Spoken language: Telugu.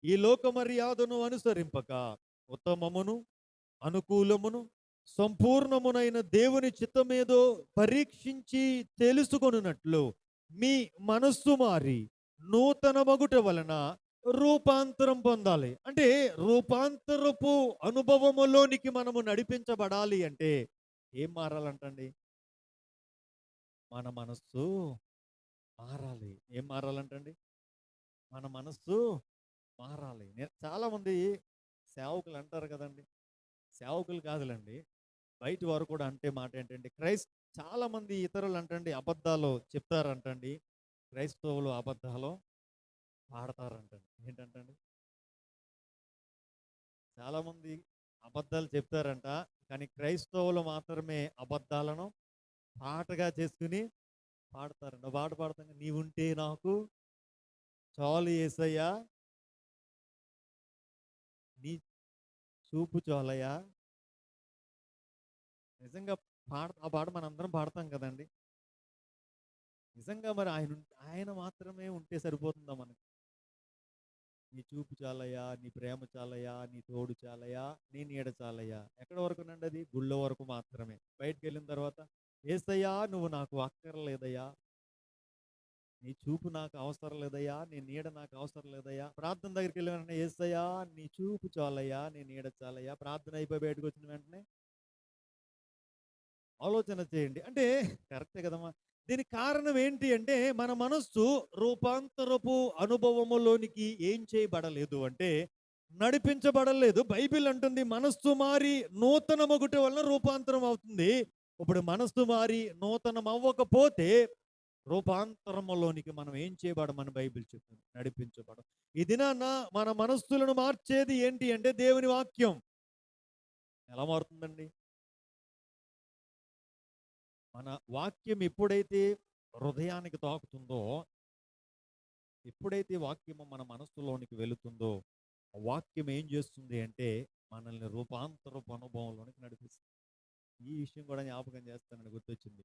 ఈ లోక మర్యాదను అనుసరింపక ఉత్తమమును, అనుకూలమును, సంపూర్ణమునైన దేవుని చిత్తమేదో పరీక్షించి తెలుసుకొనున్నట్లు మీ మనస్సు మారి నూతన మగుట వలన రూపాంతరం పొందాలి. అంటే రూపాంతరపు అనుభవములోనికి మనము నడిపించబడాలి అంటే ఏం మారాలంటండి? మన మనస్సు మారాలి. ఏం మారాలంటండి? మన మనస్సు మారాలి. చాలా మంది సేవకులు అంటారు కదండి. సేవకులు కాదులండి, బయట వారు కూడా అంటే మాట ఏంటంటే చాలా మంది ఇతరులు అంటండి అబద్ధాలు చెప్తారంటండి. క్రైస్తవులు అబద్ధాలు పాడతారంటండి. ఏంటంటండి, చాలా మంది అబద్ధాలు చెప్తారంట, కానీ క్రైస్తవులు మాత్రమే అబద్ధాలను పాటగా చేసుకుని పాడతారంట. పాట పాడతాను, నీవుంటే నాకు చాలు యేసయ్యా, నీ చూపు చాలయ్యా. నిజంగా ఆ పాట మనందరం పాడతాం కదండి. నిజంగా మరి ఆయన మాత్రమే ఉంటే సరిపోతుందా మనకి? నీ చూపు చాలయ్యా, నీ ప్రేమ చాలయ్యా, నీ తోడు చాలయ్యా, నీ నీడ చాలయ్యా. ఎక్కడి వరకునండి? అది గుళ్ళ వరకు మాత్రమే. బయటికి వెళ్ళిన తర్వాత యేసయ్యా నువ్వు నాకు అక్కర్లేదయ్యా, నీ చూపు నాకు అవసరం లేదయ్యా, నీ నీడ నాకు అవసరం లేదయ్యా. ప్రార్థన దగ్గరికి వెళ్ళిన వెంటనే యేసయ్యా నీ చూపు చాలయ్యా, నీ నీడ చాలయ్యా. ప్రార్థన అయిపోయి బయటకు వచ్చిన వెంటనే ఆలోచన చేయండి. అంటే కరెక్టే కదమ్మా. దీనికి కారణం ఏంటి అంటే మన మనస్సు రూపాంతరపు అనుభవములోనికి ఏం చేయబడలేదు అంటే నడిపించబడలేదు. బైబిల్ అంటుంది మనస్సు మారి నూతన మొగుట వలన రూపాంతరం అవుతుంది. ఇప్పుడు మనస్సు మారి నూతనం అవ్వకపోతే రూపాంతరములోనికి మనం ఏం చేయబడమని బైబిల్ చెప్తుంది, నడిపించబడం. ఈ దినాన మన మనస్సులను మార్చేది ఏంటి అంటే దేవుని వాక్యం. ఎలా మారుతుందండి? మన వాక్యం ఎప్పుడైతే హృదయానికి తాకుతుందో, ఎప్పుడైతే వాక్యము మన మనస్సులోనికి వెళుతుందో, ఆ వాక్యం ఏం చేస్తుంది అంటే మనల్ని రూపాంతరపు అనుభవంలోనికి నడిపిస్తుంది. ఈ విషయం కూడా జ్ఞాపకం చేస్తానని గుర్తొచ్చింది.